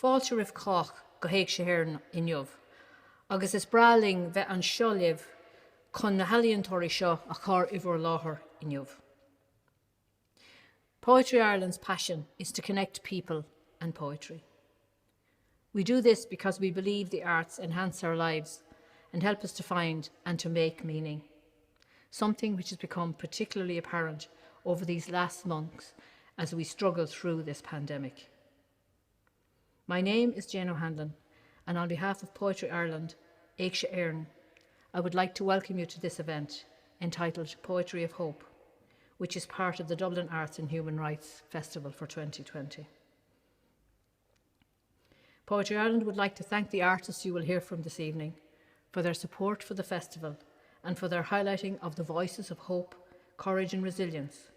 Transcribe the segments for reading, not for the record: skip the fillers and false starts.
Fáilte rih cách go héag sé hhéir inniuh, agus is braling bheith an seolamh chun na halaíontóirí seo a chur uimhir láthair inniuh. Poetry Ireland's passion is to connect people and poetry. We do this because we believe the arts enhance our lives and help us to find and to make meaning, something which has become particularly apparent over these last months as we struggle through this pandemic. My name is Jane O'Hanlon, and on behalf of Poetry Ireland, Éagsha Éireann, I would like to welcome you to this event entitled Poetry of Hope, which is part of the Dublin Arts and Human Rights Festival for 2020. Poetry Ireland would like to thank the artists you will hear from this evening for their support for the festival and for their highlighting of the voices of hope, courage and resilience,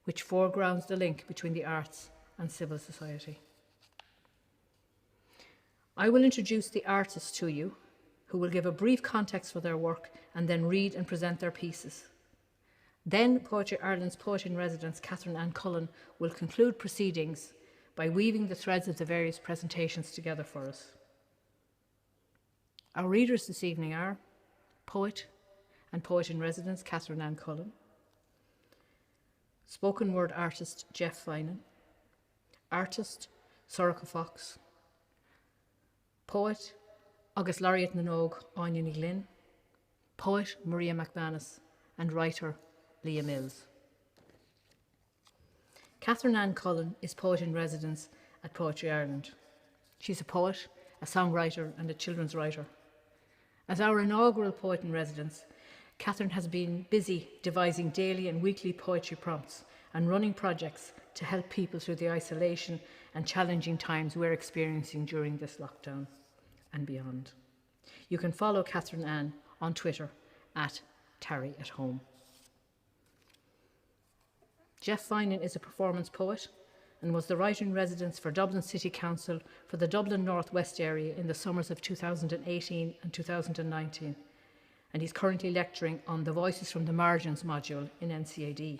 which foregrounds the link between the arts and civil society. I will introduce the artists to you, who will give a brief context for their work and then read and present their pieces. Then Poetry Ireland's Poet-in-Residence, Catherine Ann Cullen, will conclude proceedings by weaving the threads of the various presentations together for us. Our readers this evening are Poet and Poet-in-Residence, Catherine Ann Cullen, spoken word artist Jeff Finan, artist Sorcha Fox, poet agus laureate na Nóg Áine Ní Glynn, poet Maria McManus, and writer Leah Mills. Catherine Ann Cullen is Poet-in-Residence at Poetry Ireland. She's a poet, a songwriter and a children's writer. As our inaugural Poet-in-Residence, Catherine has been busy devising daily and weekly poetry prompts and running projects to help people through the isolation and challenging times we're experiencing during this lockdown and beyond. You can follow Catherine Ann on Twitter at @TarryAtHome. Jeff Finan is a performance poet and was the writer-in-residence for Dublin City Council for the Dublin North West area in the summers of 2018 and 2019, and he's currently lecturing on the Voices from the Margins module in NCAD.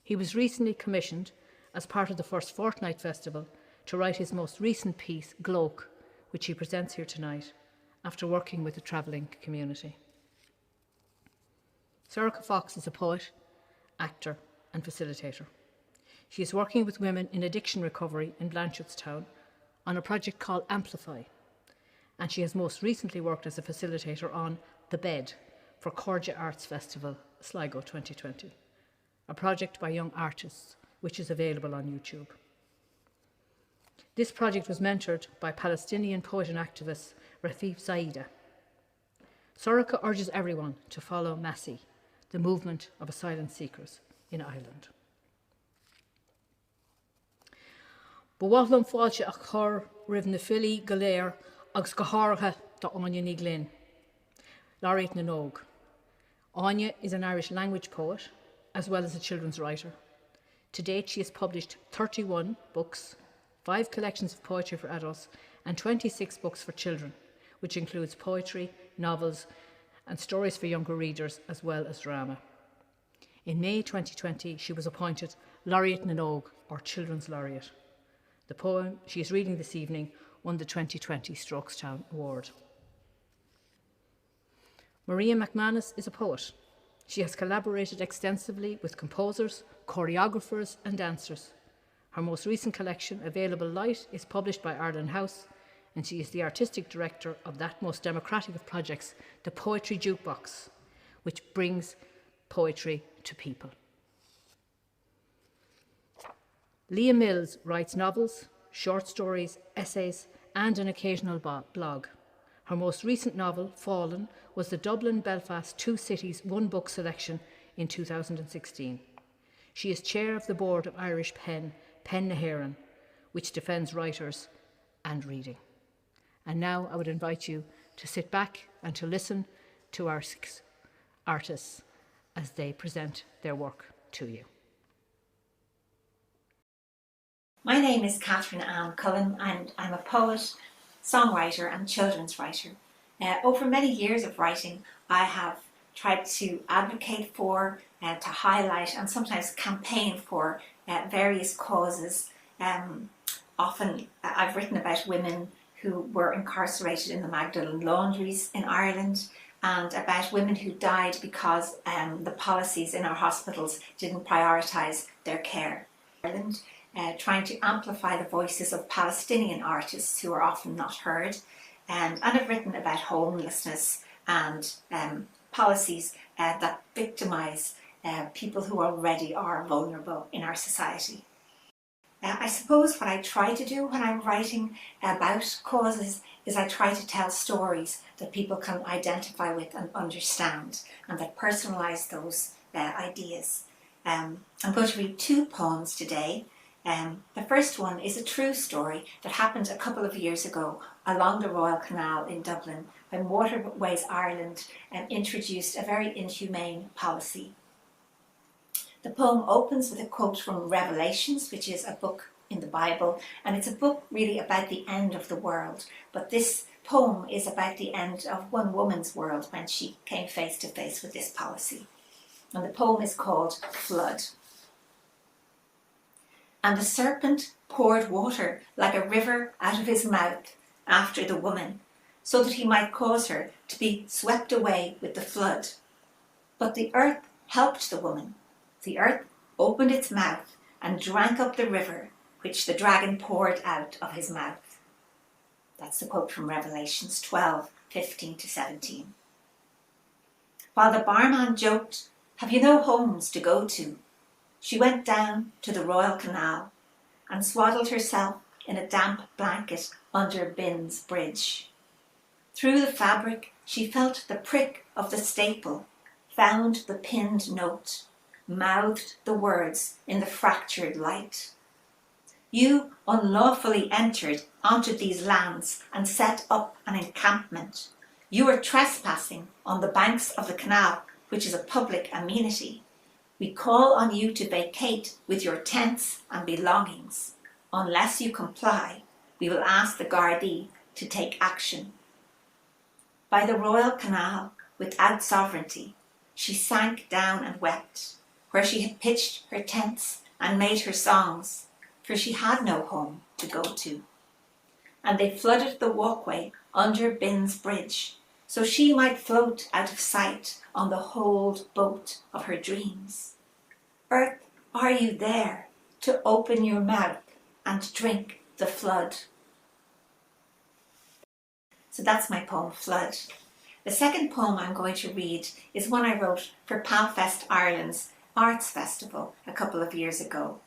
He was recently commissioned as part of the First Fortnight Festival to write his most recent piece, Gloak, which he presents here tonight, after working with the travelling community. Sorcha Fox is a poet, actor and facilitator. She is working with women in addiction recovery in Blanchardstown on a project called Amplify, and she has most recently worked as a facilitator on The Bed for Corja Arts Festival, Sligo 2020, a project by young artists which is available on YouTube. This project was mentored by Palestinian poet and activist Rafeef Zaida. Sorcha urges everyone to follow Massi, the movement of asylum seekers in Ireland. Bhuailm fáilte a chur roimh na fillí go léir agus go háirithe do Áine Ní Glynn, laureate na Nóg. Áine is an Irish language poet as well as a children's writer. To date, she has published 31 books, 5 collections of poetry for adults, and 26 books for children, which includes poetry, novels, and stories for younger readers, as well as drama. In May 2020, she was appointed Laureate na Nóg, or Children's Laureate. The poem she is reading this evening won the 2020 Strokestown Award. Maria McManus is a poet. She has collaborated extensively with composers, choreographers and dancers. Her most recent collection, Available Light, is published by Ireland House, and she is the artistic director of that most democratic of projects, the Poetry Jukebox, which brings poetry to people. Leah Mills writes novels, short stories, essays, and an occasional blog. Her most recent novel, Fallen, was the Dublin-Belfast Two Cities One Book selection in 2016. She is chair of the board of Irish Pen na hÉireann, which defends writers and reading. And now I would invite you to sit back and to listen to our 6 artists as they present their work to you. My name is Catherine Ann Cullen, and I'm a poet, songwriter and children's writer. Over many years of writing, I have tried to advocate for, to highlight and sometimes campaign for various causes often I've written about women who were incarcerated in the Magdalen laundries in Ireland, and about women who died because the policies in our hospitals didn't prioritise their care. Ireland, trying to amplify the voices of Palestinian artists who are often not heard, and I've written about homelessness and policies that victimise people who already are vulnerable in our society. I suppose what I try to do when I'm writing about causes is I try to tell stories that people can identify with and understand, and that personalise those ideas. I'm going to read 2 poems today. The first one is a true story that happened a couple of years ago along the Royal Canal in Dublin, when Waterways Ireland introduced a very inhumane policy. The poem opens with a quote from Revelations, which is a book in the Bible, and it's a book really about the end of the world. But this poem is about the end of one woman's world when she came face to face with this policy. And the poem is called Flood. And the serpent poured water like a river out of his mouth after the woman, so that he might cause her to be swept away with the flood. But the earth helped the woman. The earth opened its mouth and drank up the river which the dragon poured out of his mouth. That's the quote from Revelations 12:15-17. While the barman joked, "Have you no homes to go to?" she went down to the Royal Canal and swaddled herself in a damp blanket under Binns Bridge. Through the fabric she felt the prick of the staple, found the pinned note, mouthed the words in the fractured light. "You unlawfully entered onto these lands and set up an encampment. You are trespassing on the banks of the canal, which is a public amenity. We call on you to vacate with your tents and belongings. Unless you comply, we will ask the Gardaí to take action." By the Royal Canal, without sovereignty, she sank down and wept, where she had pitched her tents and made her songs, for she had no home to go to. And they flooded the walkway under Binns Bridge, so she might float out of sight on the holed boat of her dreams. Earth, are you there to open your mouth and drink the flood? So that's my poem, Flood. The second poem I'm going to read is one I wrote for Palfest Ireland's Arts Festival a couple of years ago.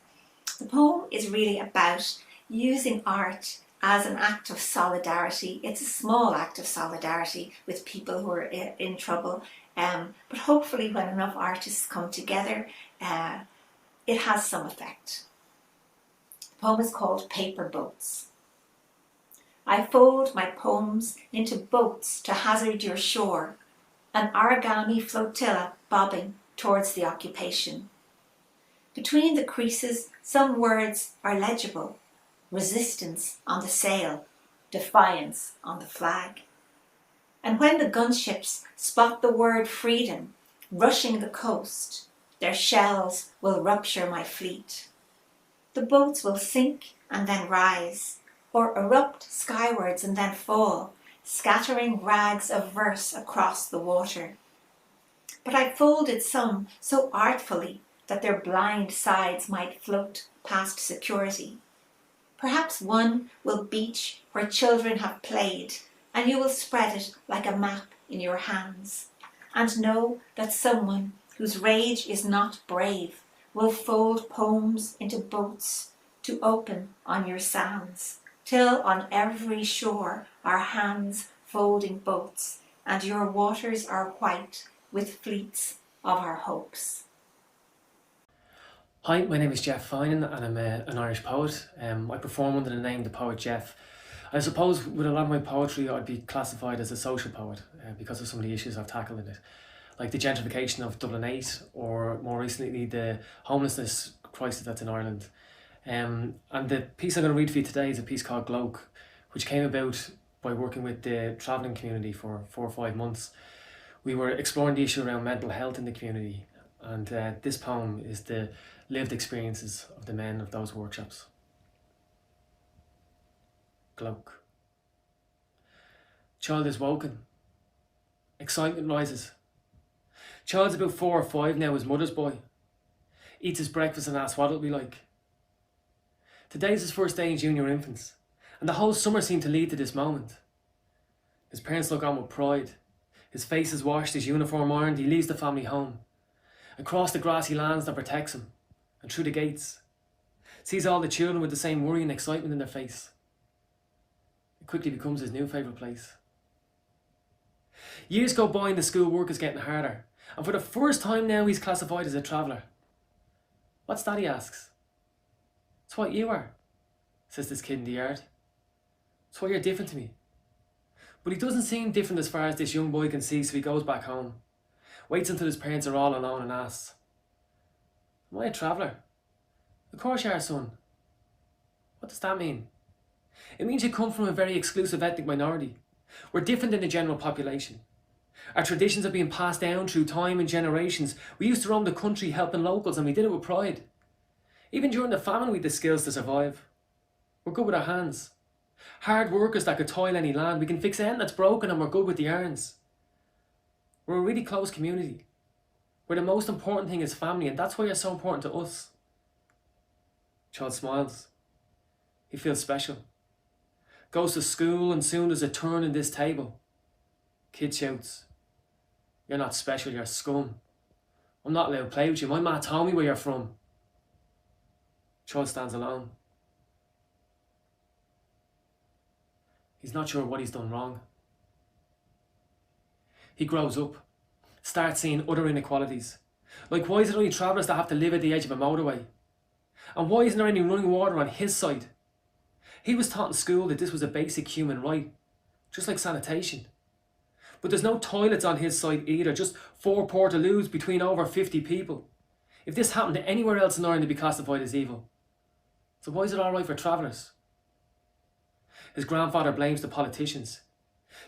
The poem is really about using art as an act of solidarity. It's a small act of solidarity with people who are in trouble, but hopefully when enough artists come together, it has some effect. The poem is called Paper Boats. I fold my poems into boats to hazard your shore, an origami flotilla bobbing towards the occupation. Between the creases, some words are legible: resistance on the sail, defiance on the flag. And when the gunships spot the word freedom rushing the coast, their shells will rupture my fleet. The boats will sink and then rise, or erupt skywards and then fall, scattering rags of verse across the water. But I folded some so artfully that their blind sides might float past security. Perhaps one will beach where children have played, and you will spread it like a map in your hands, and know that someone whose rage is not brave will fold poems into boats to open on your sands, till on every shore are hands folding boats, and your waters are white with fleets of our hopes. Hi, my name is Jeff Finan and I'm an Irish poet. I perform under the name The Poet Jeff. I suppose with a lot of my poetry I'd be classified as a social poet because of some of the issues I've tackled in it, like the gentrification of Dublin 8, or more recently the homelessness crisis that's in Ireland. And the piece I'm going to read for you today is a piece called Gloak, which came about by working with the travelling community for 4 or 5 months. We were exploring the issue around mental health in the community, and this poem is the lived experiences of the men of those workshops. Gloke. Child is woken. Excitement rises. Child's about 4 or 5 now, his mother's boy. Eats his breakfast and asks what it'll be like. Today's his first day in junior infants, and the whole summer seemed to lead to this moment. His parents look on with pride. His face is washed, his uniform ironed, he leaves the family home. Across the grassy lands that protects him, and through the gates. Sees all the children with the same worry and excitement in their face. It quickly becomes his new favourite place. Years go by and the school work is getting harder, and for the first time now he's classified as a traveller. What's that, he asks. It's what you are, says this kid in the yard. It's why you're different to me. But he doesn't seem different as far as this young boy can see, so he goes back home, waits until his parents are all alone and asks, am I a traveller? Of course you are, son. What does that mean? It means you come from a very exclusive ethnic minority. We're different than the general population. Our traditions are being passed down through time and generations. We used to roam the country helping locals, and we did it with pride. Even during the famine we had the skills to survive. We're good with our hands. Hard workers that could toil any land. We can fix anything that's broken, and we're good with the irons. We're a really close community, where the most important thing is family, and that's why you're so important to us. Child smiles. He feels special. Goes to school, and soon there's a turn in this table. Kid shouts, you're not special, you're scum. I'm not allowed to play with you. My ma told me where you're from. Child stands alone. He's not sure what he's done wrong. He grows up, starts seeing other inequalities. Like, why is it only travellers that have to live at the edge of a motorway? And why isn't there any running water on his side? He was taught in school that this was a basic human right, just like sanitation. But there's no toilets on his side either, just 4 portaloos between over 50 people. If this happened to anywhere else in Ireland, it'd be classified as evil. So why is it alright for travellers? His grandfather blames the politicians,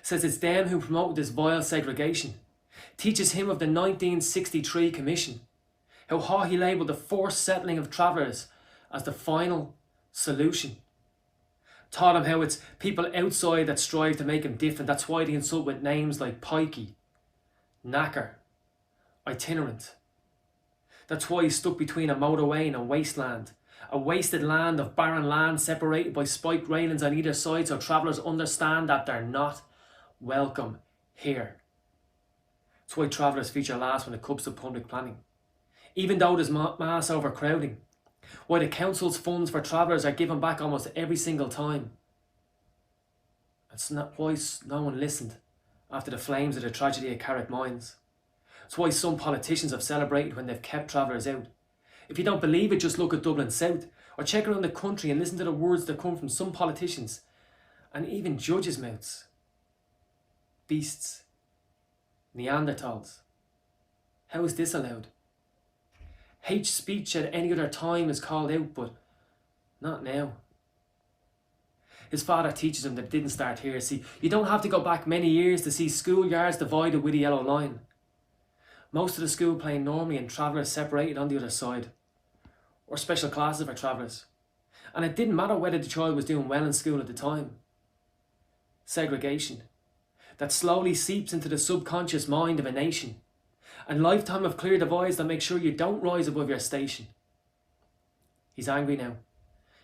says it's them who promoted this vile segregation, teaches him of the 1963 Commission, how Haughey labelled the forced settling of travellers as the final solution. Taught him how it's people outside that strive to make him different. That's why they insult with names like pikey, knacker, itinerant. That's why he's stuck between a motorway and a wasteland. A wasted land of barren land separated by spiked railings on either side, so travellers understand that they're not welcome here. That's why travellers feature last when it comes to public planning. Even though there's mass overcrowding, why the council's funds for travellers are given back almost every single time. That's not why no one listened after the flames of the tragedy at Carrick Mines. It's why some politicians have celebrated when they've kept travellers out. If you don't believe it, just look at Dublin South, or check around the country and listen to the words that come from some politicians, and even judges' mouths. Beasts. Neanderthals. How is this allowed? Hate speech at any other time is called out, but not now. His father teaches him that it didn't start here. See, you don't have to go back many years to see schoolyards divided with a yellow line. Most of the school playing normally and travellers separated on the other side. Or special classes for travellers. And it didn't matter whether the child was doing well in school at the time. Segregation. That slowly seeps into the subconscious mind of a nation. And lifetime of clear divides that make sure you don't rise above your station. He's angry now.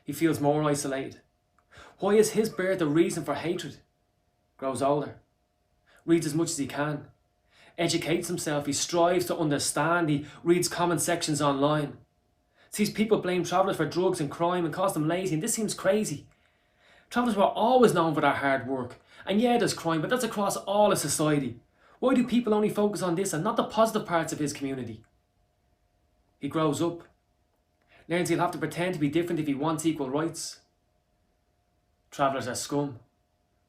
He feels more isolated. Why is his birth a reason for hatred? Grows older. Reads as much as he can. Educates himself. He strives to understand. He reads comment sections online. Sees people blame travellers for drugs and crime and calls them lazy, and this seems crazy. Travellers were always known for their hard work. And yeah, there's crime, but that's across all of society. Why do people only focus on this and not the positive parts of his community? He grows up. Learns he'll have to pretend to be different if he wants equal rights. Travellers are scum.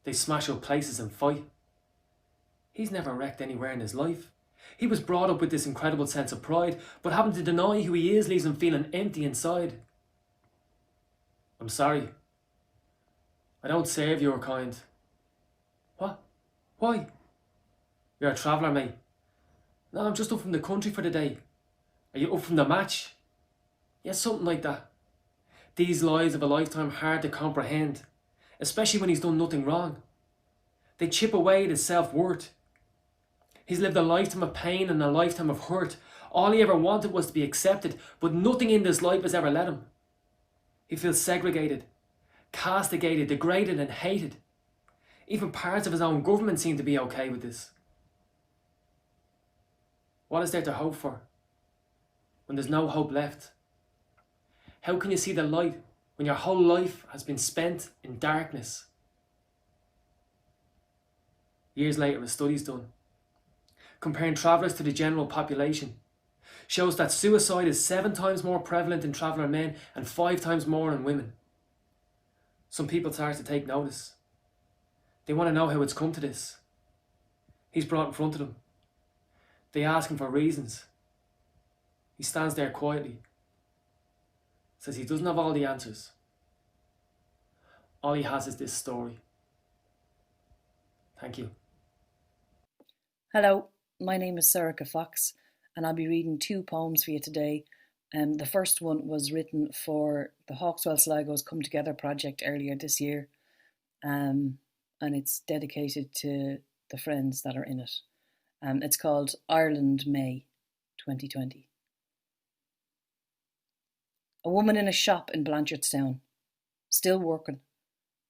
They smash up places and fight. He's never wrecked anywhere in his life. He was brought up with this incredible sense of pride, but having to deny who he is leaves him feeling empty inside. I'm sorry. I don't serve your kind. What? Why? You're a traveller, mate. No, I'm just up from the country for the day. Are you up from the match? Yeah, something like that. These lies of a lifetime hard to comprehend. especially when he's done nothing wrong. They chip away at his self-worth. He's lived a lifetime of pain and a lifetime of hurt. All he ever wanted was to be accepted, but nothing in this life has ever let him. He feels segregated, castigated, degraded and hated. Even parts of his own government seem to be okay with this. What is there to hope for when there's no hope left? How can you see the light when your whole life has been spent in darkness? Years later, a study's done, comparing travellers to the general population, shows that suicide is 7 times more prevalent in traveller men and 5 times more in women. Some people start to take notice. They want to know how it's come to this. He's brought in front of them. They ask him for reasons. He stands there quietly, says he doesn't have all the answers. All he has is this story. Thank you. Hello, my name is Serica Fox, and I'll be reading 2 poems for you today. The first one was written for the Hawkswell Sligo's Come Together project earlier this year, and it's dedicated to the friends that are in it. It's called Ireland May 2020. A woman in a shop in Blanchardstown, still working,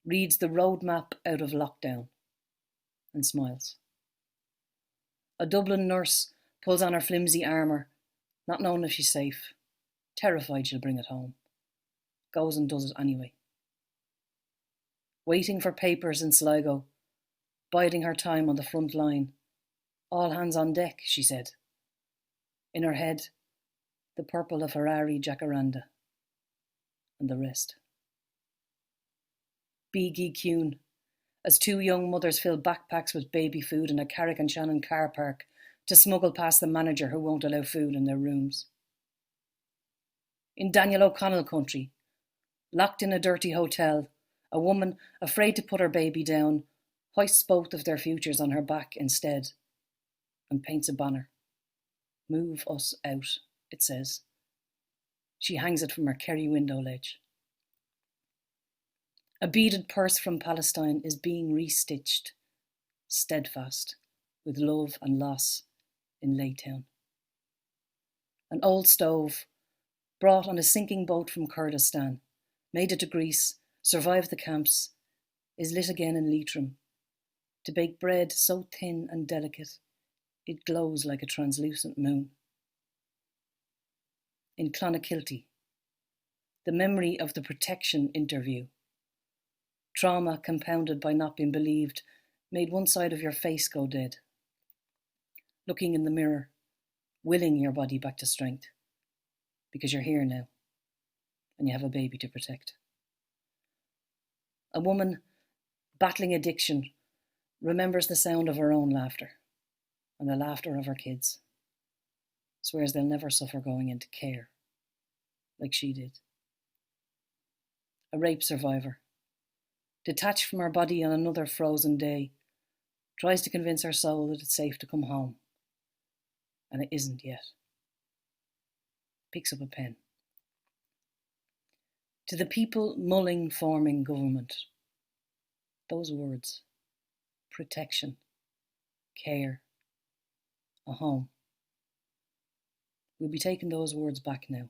reads the roadmap out of lockdown and smiles. A Dublin nurse pulls on her flimsy armour, not knowing if she's safe, terrified she'll bring it home. Goes and does it anyway. Waiting for papers in Sligo, biding her time on the front line. All hands on deck, she said. In her head, the purple of Ferrari Jacaranda and the rest. Beagie Kuhn, as 2 young mothers fill backpacks with baby food in a Carrick and Shannon car park to smuggle past the manager who won't allow food in their rooms. In Daniel O'Connell country, locked in a dirty hotel, a woman, afraid to put her baby down, hoists both of their futures on her back instead and paints a banner. Move us out, it says. She hangs it from her Kerry window ledge. A beaded purse from Palestine is being restitched, steadfast, with love and loss in Laytown. An old stove, brought on a sinking boat from Kurdistan, made it to Greece, survived the camps, is lit again in Leitrim, to bake bread so thin and delicate it glows like a translucent moon. In Clonakilty, the memory of the protection interview, trauma compounded by not being believed, made one side of your face go dead. Looking in the mirror, willing your body back to strength, because you're here now, and you have a baby to protect. A woman battling addiction remembers the sound of her own laughter, and the laughter of her kids, swears they'll never suffer going into care, like she did. A rape survivor, detached from her body on another frozen day, tries to convince her soul that it's safe to come home, and it isn't yet. Picks up a pen. To the people mulling forming government, those words, protection, care, a home. We'll be taking those words back now,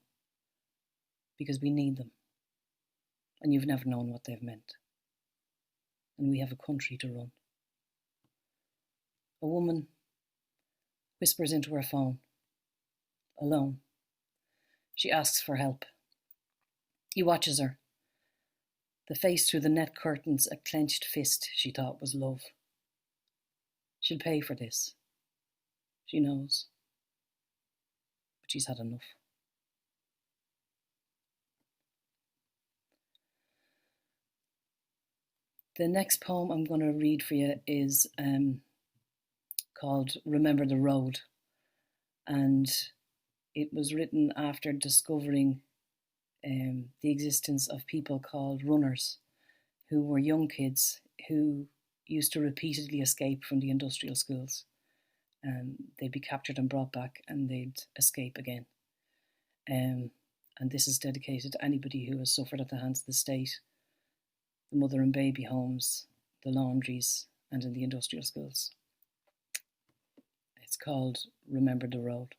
because we need them, and you've never known what they've meant. And we have a country to run. A woman whispers into her phone, alone. She asks for help. He watches her, the face through the net curtains a clenched fist she thought was love. She'll pay for this. She knows. But she's had enough. The next poem I'm going to read for you is called Remember the Road. And it was written after discovering the existence of people called runners, who were young kids who used to repeatedly escape from the industrial schools. They'd be captured and brought back, and they'd escape again. And this is dedicated to anybody who has suffered at the hands of the state the mother and baby homes, the laundries, and in the industrial schools. It's called Remember the Road.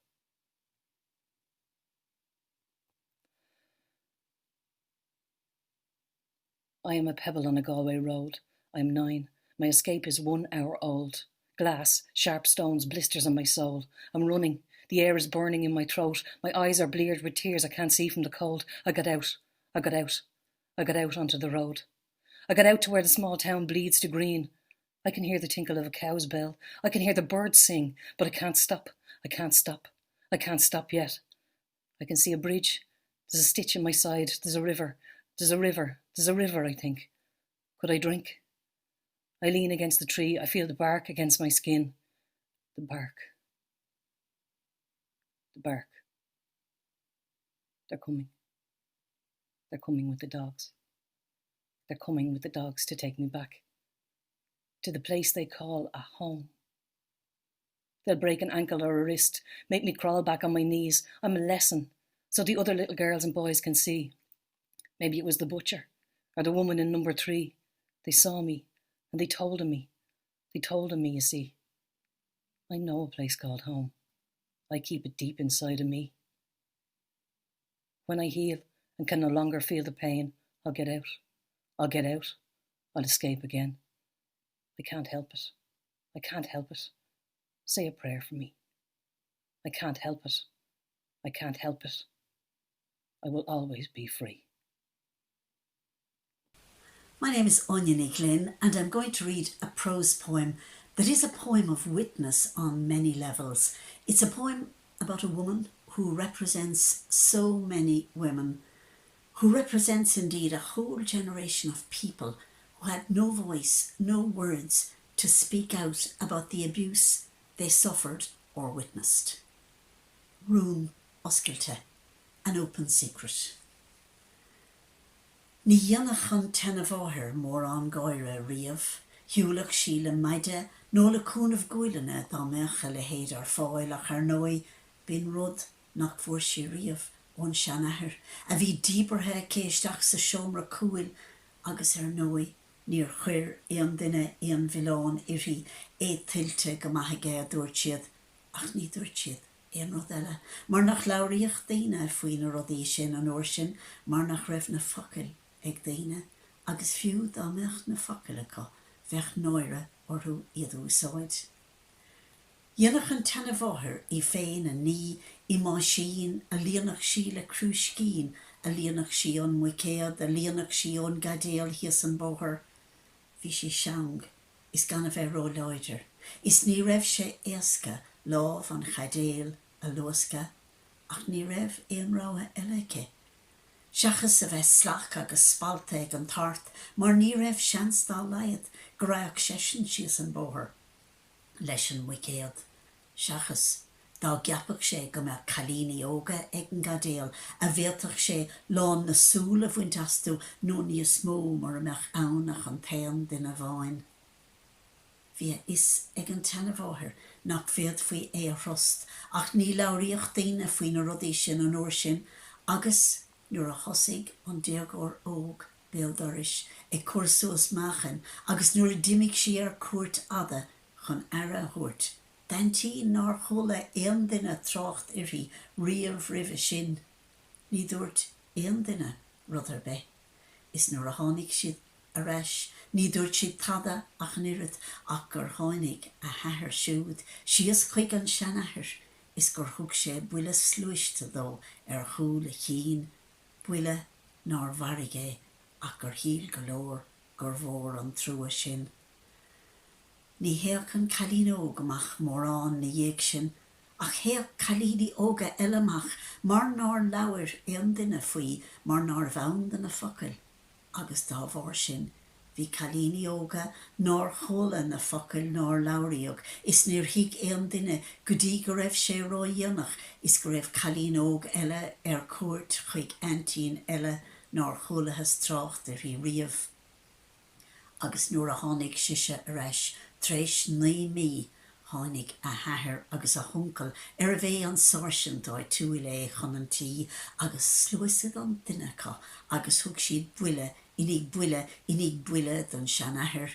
I am a pebble on a Galway road. I am 9. My escape is 1 hour old. Glass, sharp stones, blisters on my soul. I'm running. The air is burning in my throat. My eyes are bleared with tears I can't see from the cold. I got out. I got out. I got out onto the road. I got out to where the small town bleeds to green. I can hear the tinkle of a cow's bell. I can hear the birds sing, but I can't stop. I can't stop. I can't stop yet. I can see a bridge. There's a stitch in my side. There's a river. There's a river. There's a river, I think. Could I drink? I lean against the tree. I feel the bark against my skin. The bark. The bark. They're coming. They're coming with the dogs. They're coming with the dogs to take me back to the place they call a home. They'll break an ankle or a wrist, make me crawl back on my knees. I'm a lesson, so the other little girls and boys can see. Maybe it was the butcher or the woman in number 3. They saw me and they told him me. They told him me, you see. I know a place called home. I keep it deep inside of me. When I heal and can no longer feel the pain, I'll get out. I'll get out. I'll escape again. I can't help it. I can't help it. Say a prayer for me. I can't help it. I can't help it. I will always be free. My name is Oniony Glynn, and I'm going to read a prose poem that is a poem of witness on many levels. It's a poem about a woman who represents so many women, who represents indeed a whole generation of people who had no voice, no words to speak out about the abuse they suffered or witnessed. Rún Oscailte, An Open Secret. Ní dhéanach an tenna bháthir mór an gáire riamh, hiúlach sí le maide nó le cúnamh gúileanna dá meacha le héad ar fáil ach ar nói, bín rud nach bhfuair sí riamh ón seanathair, a bhí díbarthe céisteach sa seomra cúil agus ar nói, níor chuir éon duine éon bhileán irí é tiltte go maithige dúirt siad, ach ní dúirt siad éon rud eile, mar nach labhraíocht daoine faoin na rudaí sin an uair sin, mar nach raibh na focail ag daoine, agus fiú dá meach na focail acu, bheith náire orthú iad úsáid. Dhéanach an tenna bháthir I féin a ní, I má sin, a líonach sí le crúis cín, a líonach sí ón muicéad, a líonach sí ón gadéal hias an bóthir. Bhí sí seang, is gan a bheith ró leidir. Is ní raibh sé éasca lámh an chadéal a luasca, ach ní raibh éon ráha eileice. Seachas a bheith slach agus spalte ag an tart, mar ní raibh seans dá laiad go raibh sesin sios an bóthir. Leis an muicéad. Seachas, dá gceapach sé go mbeadh chalíní óga ag an gadéal, a bhéaltach sé lán na súla bhaint asú nó níos mó mar a meach annach an taon duine bháin. Bhí is ag an tenna bháthir nach féad faoi é a throst, ach ní labhraíocht daoine faoin na rudaí sin an uair sin, agus nuair a thosaigh an déagóir óg béaldoris ag cuarsúas máchan, agus nuair a d'imigh sí ar cuairt ada chun ara a thuairt. Dantí nar chola éon duine trácht irí riamh ribh sin. Ní dúirt éon duine rud ar bith. Is nuair a tháinig siad a reis, ní dúirt siad tada ach an irid ach gur tháinig a thaithir siúd. Sios chuig an seanathair, is gur thug sé buile slúiste dó ar chúl a chin, buile nar bharige ach gur híl go leor gur mhór an trúa sin. Ní héach an chalín óg amach mórán na dhéag sin, ach héach chalíní óga eileach mar nar labhair éon duine faoi mar nar bhain den na focail. Agus dá bhór sin, bhí chalíní óga nar chola na focail nar labhraíoch, is níor hiag éon duine go dtí go raibh sé ró dhéanach, is go raibh chalín óg eile ar cuairt chuig antín eile nar cholathes trácht ar hí riamh. Agus nuair a tháinig siise a reis, tréis ní mí Tháinig a hathair agus a huncail ar a bheith an sáirsin dóid túil é chun an tí agus slúisad an duinecha agus thug siad inig buile don seanathair.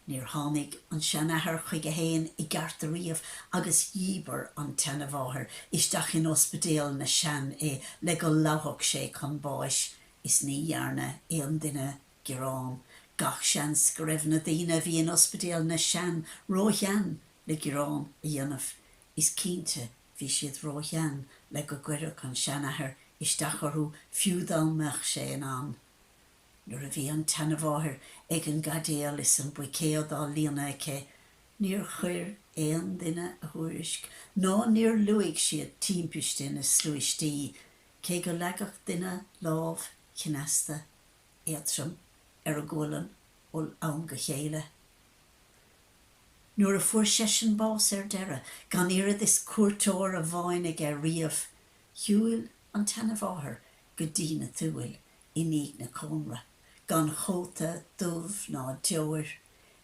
Níor tháinig an seanathair chuig a héin I gceart a riamh agus dhíbar an tenamhathair isteach in ospidéal na sean é le go láthach sé chun báis is ní dhearna é an duine gurán. Gach sean scrib na daoine bhí in ospidéal na sean róchean le gurán a dhéanamh. Is cínte bhí siad róchean le go gcuireadh an seanathair isteach orthú fiúdalmach sé an. Nuair a bhí an tenamhathair ag an gadéal is an buicéad á líana aice, níor chuir éon duine a thuairisc, ná níor luigh siad timpiste na slúistí, cé go leagach duine lámh chinasta, éatram ar a ggólan ó ann go chéile. Nuair a fuair sesin bás ar deire, gan iad is cuairteoir a bhainnig ar riamh, thiúil an tenamhathair go dtí na túil iníg na cónra. Gan chóta dubh ná deoir,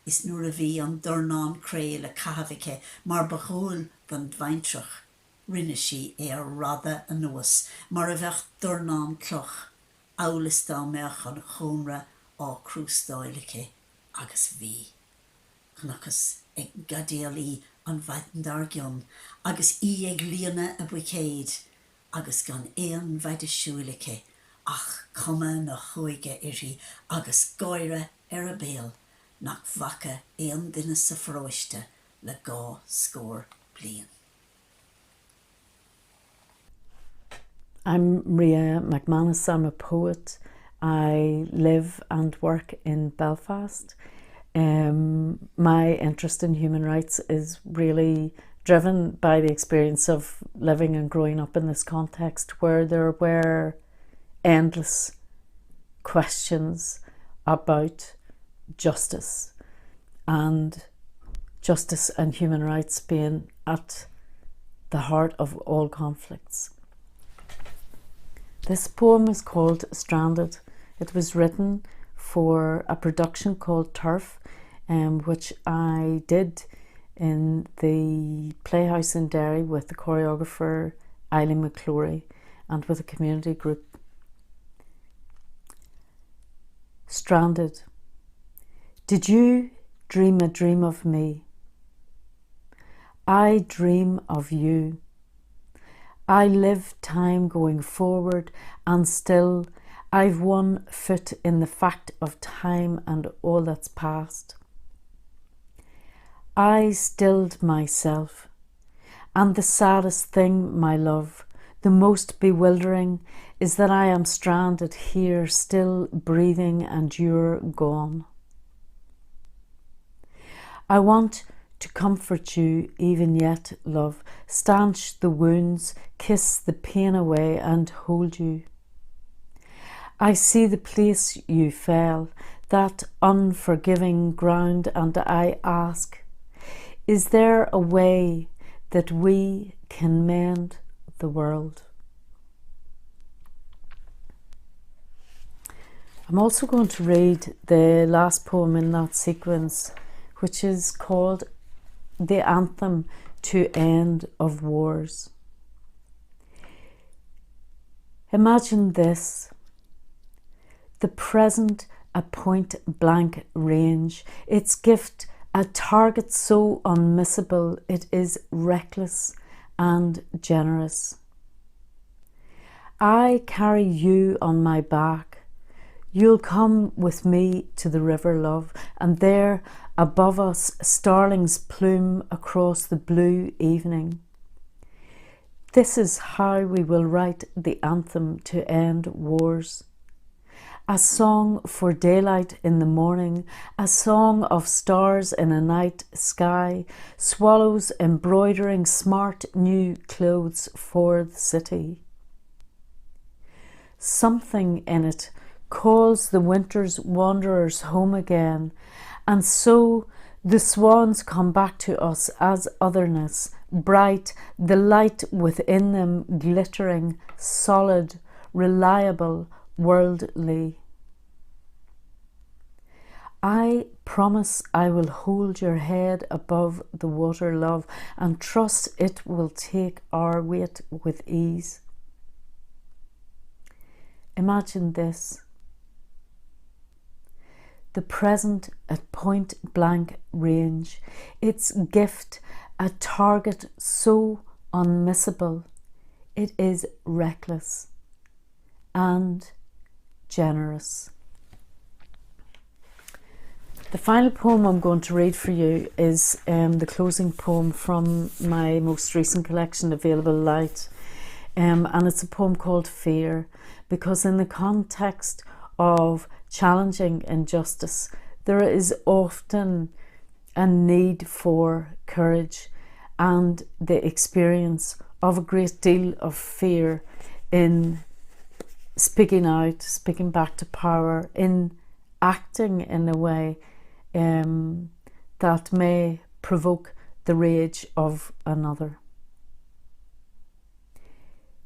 is nuair a bhí an dornán cré le cathbhaice mar bachúil gan dvaintrach. Rinne si é ar rada a nuas, mar a bheith dornán cloch, álas dá meach an chónra á crústáilice agus bhí. Chunachas ag gadéalaí an bhaitndar gion, agus ag líana a buicéad, agus gan éon bhaidisiúlacha, ach cuma na chuige irí agus gáire ar a béal nach bhacha éon duine sa phróiste le gá scór bliain. I'm Maria McManus. I'm a poet. I live and work in Belfast. My interest in human rights is really driven by the experience of living and growing up in this context where there were endless questions about justice and human rights being at the heart of all conflicts. This poem is called Stranded. It was written for a production called Turf, which I did in the Playhouse in Derry with the choreographer Eileen McClory and with a community group. Stranded. Did you dream a dream of me? I dream of you. I live time going forward, and still I've one foot in the fact of time and all that's past. I stilled myself, and the saddest thing, my love, the most bewildering, is that I am stranded here, still breathing, and you're gone. I want to comfort you even yet, love, stanch the wounds, kiss the pain away, and hold you. I see the place you fell, that unforgiving ground, and I ask, is there a way that we can mend the world? I'm also going to read the last poem in that sequence, which is called The Anthem to End of Wars. Imagine this: the present a point-blank range, its gift a target so unmissable it is reckless and generous. I carry you on my back. You'll come with me to the river, love, and there above us starlings plume across the blue evening. This is how we will write the anthem to end wars. A song for daylight in the morning, a song of stars in a night sky, swallows embroidering smart new clothes for the city. Something in it calls the winter's wanderers home again, and so the swans come back to us as otherness, bright, the light within them glittering, solid, reliable, worldly. I promise I will hold your head above the water, love, and trust it will take our weight with ease. Imagine this. The present at point blank range, its gift a target so unmissable, it is reckless and generous. The final poem I'm going to read for you is the closing poem from my most recent collection, Available Light, and it's a poem called Fear, because in the context of challenging injustice, there is often a need for courage and the experience of a great deal of fear in speaking out, speaking back to power, in acting in a way that may provoke the rage of another.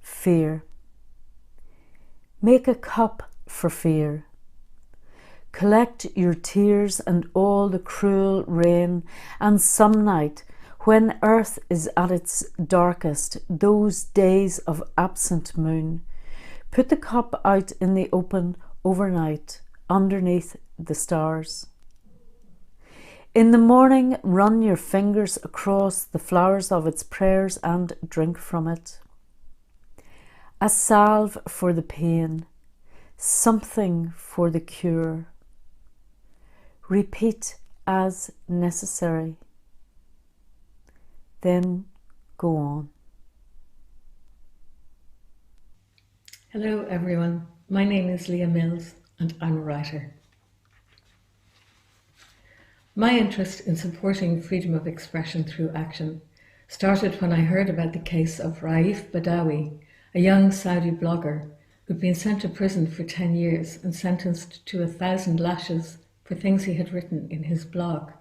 Fear. Make a cup for fear. Collect your tears and all the cruel rain, and some night, when earth is at its darkest, those days of absent moon, put the cup out in the open overnight, underneath the stars. In the morning, run your fingers across the flowers of its prayers and drink from it. A salve for the pain, something for the cure. Repeat as necessary. Then go on. Hello everyone, my name is Leah Mills and I'm a writer. My interest in supporting freedom of expression through action started when I heard about the case of Raif Badawi, a young Saudi blogger who'd been sent to prison for 10 years and sentenced to 1,000 lashes for things he had written in his blog.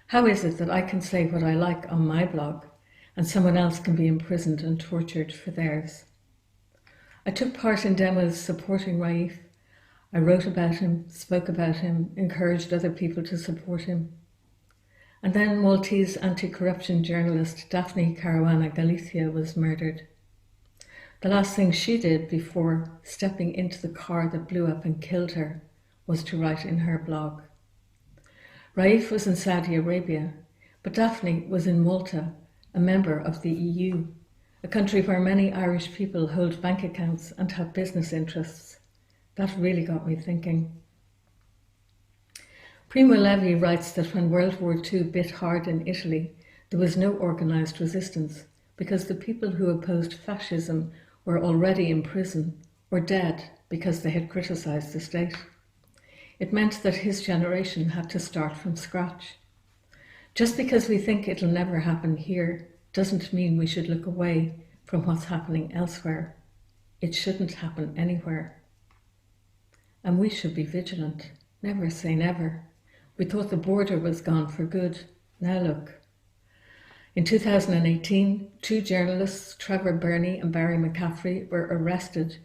How is it that I can say what I like on my blog and someone else can be imprisoned and tortured for theirs? I took part in demos supporting Raif. I wrote about him, spoke about him, encouraged other people to support him. And then Maltese anti-corruption journalist Daphne Caruana Galizia was murdered. The last thing she did before stepping into the car that blew up and killed her was to write in her blog. Raif was in Saudi Arabia, but Daphne was in Malta, a member of the EU, a country where many Irish people hold bank accounts and have business interests. That really got me thinking. Primo Levi writes that when World War II bit hard in Italy, there was no organised resistance because the people who opposed fascism were already in prison or dead because they had criticised the state. It meant that his generation had to start from scratch. Just because we think it'll never happen here doesn't mean we should look away from what's happening elsewhere. It shouldn't happen anywhere. And we should be vigilant. Never say never. We thought the border was gone for good. Now look. In 2018, 2 journalists, Trevor Burney and Barry McCaffrey, were arrested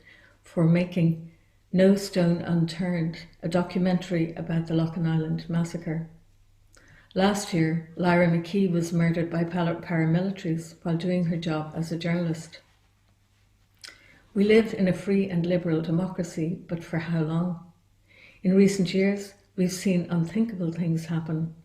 for making No Stone Unturned, a documentary about the Loughlin Island massacre. Last year, Lyra McKee was murdered by paramilitaries while doing her job as a journalist. We live in a free and liberal democracy, but for how long? In recent years, we've seen unthinkable things happen.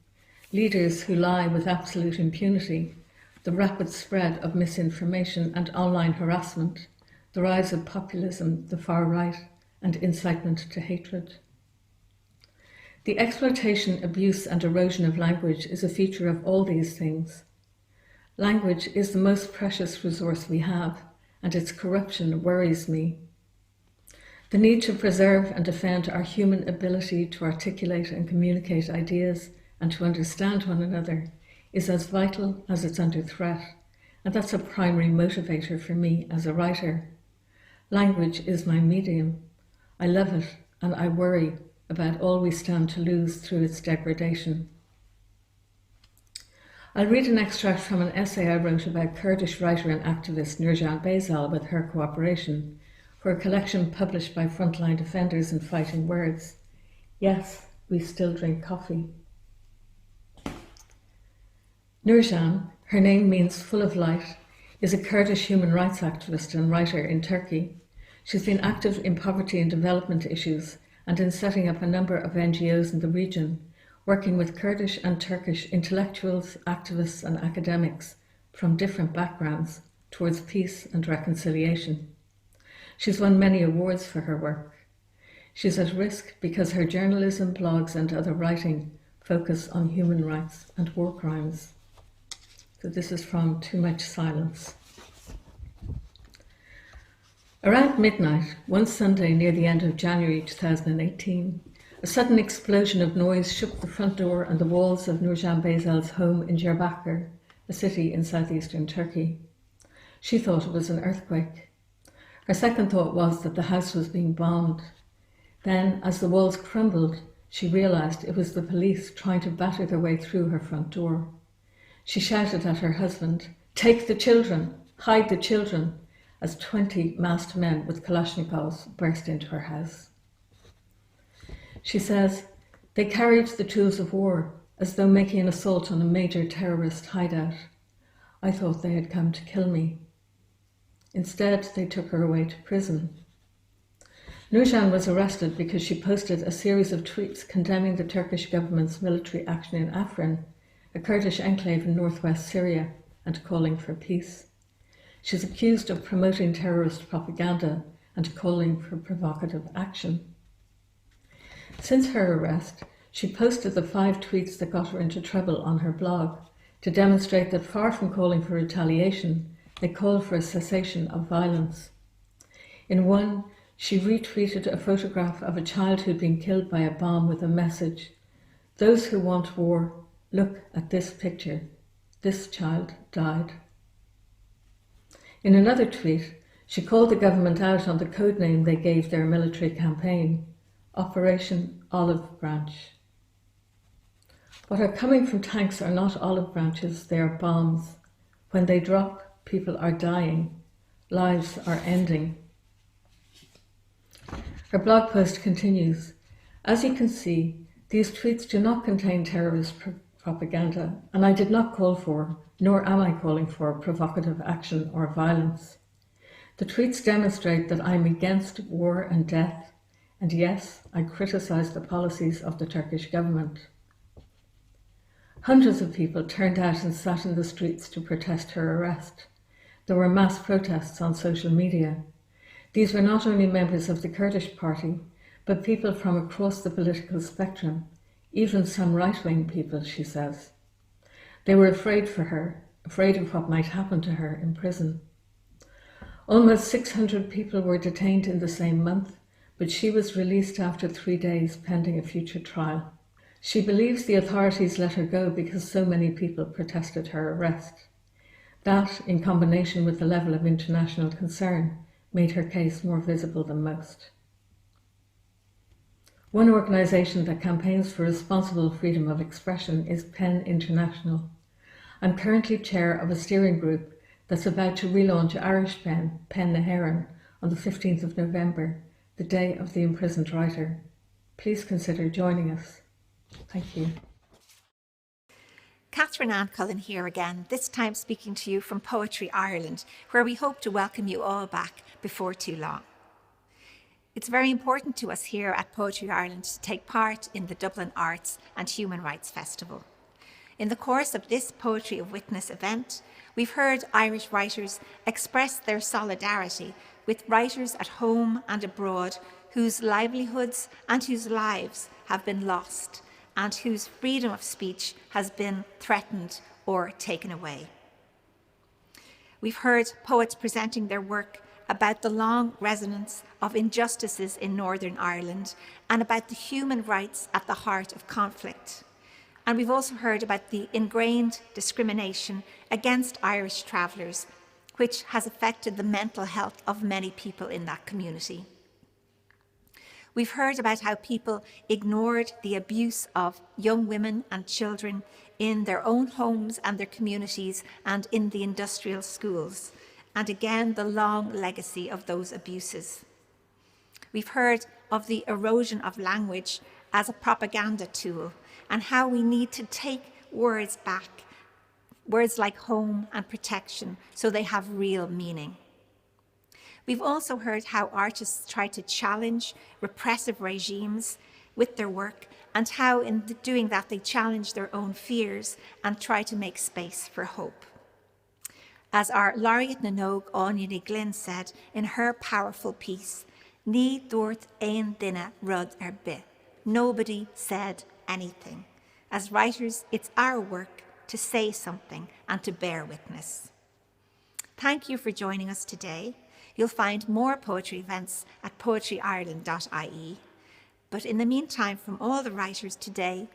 Leaders who lie with absolute impunity, the rapid spread of misinformation and online harassment, the rise of populism, the far right, and incitement to hatred. The exploitation, abuse, and erosion of language is a feature of all these things. Language is the most precious resource we have, and its corruption worries me. The need to preserve and defend our human ability to articulate and communicate ideas and to understand one another is as vital as it's under threat, and that's a primary motivator for me as a writer. Language is my medium. I love it, and I worry about all we stand to lose through its degradation. I'll read an extract from an essay I wrote about Kurdish writer and activist Nurjan Baysal with her cooperation, for a collection published by Frontline Defenders and Fighting Words. Yes, we still drink coffee. Nurcan, her name means full of light, is a Kurdish human rights activist and writer in Turkey. She's been active in poverty and development issues and in setting up a number of NGOs in the region, working with Kurdish and Turkish intellectuals, activists and academics from different backgrounds towards peace and reconciliation. She's won many awards for her work. She's at risk because her journalism, blogs and other writing focus on human rights and war crimes. So this is from Too Much Silence. Around midnight, one Sunday near the end of January 2018, a sudden explosion of noise shook the front door and the walls of Nurcan Bayzel's home in Diyarbakir, a city in southeastern Turkey. She thought it was an earthquake. Her second thought was that the house was being bombed. Then, as the walls crumbled, she realised it was the police trying to batter their way through her front door. She shouted at her husband, "Take the children! Hide the children!" as 20 masked men with Kalashnikovs burst into her house. She says, "They carried the tools of war as though making an assault on a major terrorist hideout. I thought they had come to kill me. Instead, they took her away to prison." Nurcan was arrested because she posted a series of tweets condemning the Turkish government's military action in Afrin, a Kurdish enclave in northwest Syria, and calling for peace. She's accused of promoting terrorist propaganda and calling for provocative action. Since her arrest, she posted the 5 tweets that got her into trouble on her blog to demonstrate that far from calling for retaliation, they call for a cessation of violence. In one, she retweeted a photograph of a child who'd been killed by a bomb with a message, "Those who want war, look at this picture. This child died." In another tweet, she called the government out on the codename they gave their military campaign, Operation Olive Branch. What are coming from tanks are not olive branches, they are bombs. When they drop, people are dying. Lives are ending. Her blog post continues, "As you can see, these tweets do not contain terrorist propaganda, and I did not call for, nor am I calling for, provocative action or violence. The tweets demonstrate that I'm against war and death, and yes, I criticise the policies of the Turkish government." Hundreds of people turned out and sat in the streets to protest her arrest. There were mass protests on social media. These were not only members of the Kurdish party, but people from across the political spectrum, even some right-wing people, she says. They were afraid for her, afraid of what might happen to her in prison. Almost 600 people were detained in the same month, but she was released after 3 days pending a future trial. She believes the authorities let her go because so many people protested her arrest. That, in combination with the level of international concern, made her case more visible than most. One organisation that campaigns for responsible freedom of expression is PEN International. I'm currently chair of a steering group that's about to relaunch Irish PEN, PEN na hÉireann, on the 15th of November, the day of the imprisoned writer. Please consider joining us. Thank you. Catherine Ann Cullen here again, this time speaking to you from Poetry Ireland, where we hope to welcome you all back before too long. It's very important to us here at Poetry Ireland to take part in the Dublin Arts and Human Rights Festival. In the course of this Poetry of Witness event, we've heard Irish writers express their solidarity with writers at home and abroad whose livelihoods and whose lives have been lost and whose freedom of speech has been threatened or taken away. We've heard poets presenting their work about the long resonance of injustices in Northern Ireland and about the human rights at the heart of conflict. And we've also heard about the ingrained discrimination against Irish travellers, which has affected the mental health of many people in that community. We've heard about how people ignored the abuse of young women and children in their own homes and their communities and in the industrial schools, and again the long legacy of those abuses. We've heard of the erosion of language as a propaganda tool and how we need to take words back, words like home and protection, so they have real meaning. We've also heard how artists try to challenge repressive regimes with their work, and how in doing that they challenge their own fears and try to make space for hope. As our laureate na Nóg Áine Ní Glynn said in her powerful piece, Ní dúirt aon duine rud ar bith. Nobody said anything. As writers, it's our work to say something and to bear witness. Thank you for joining us today. You'll find more poetry events at poetryireland.ie. But in the meantime, from all the writers today,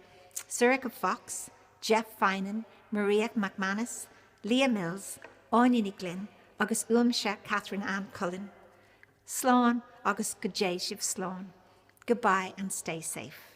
Sorcha Fox, Jeff Finan, Maria McManus, Leah Mills, Áine Ní Glynn, agus Uamse Catherine Ann Cullen. Slán agus go dté sibh slán. Goodbye and stay safe.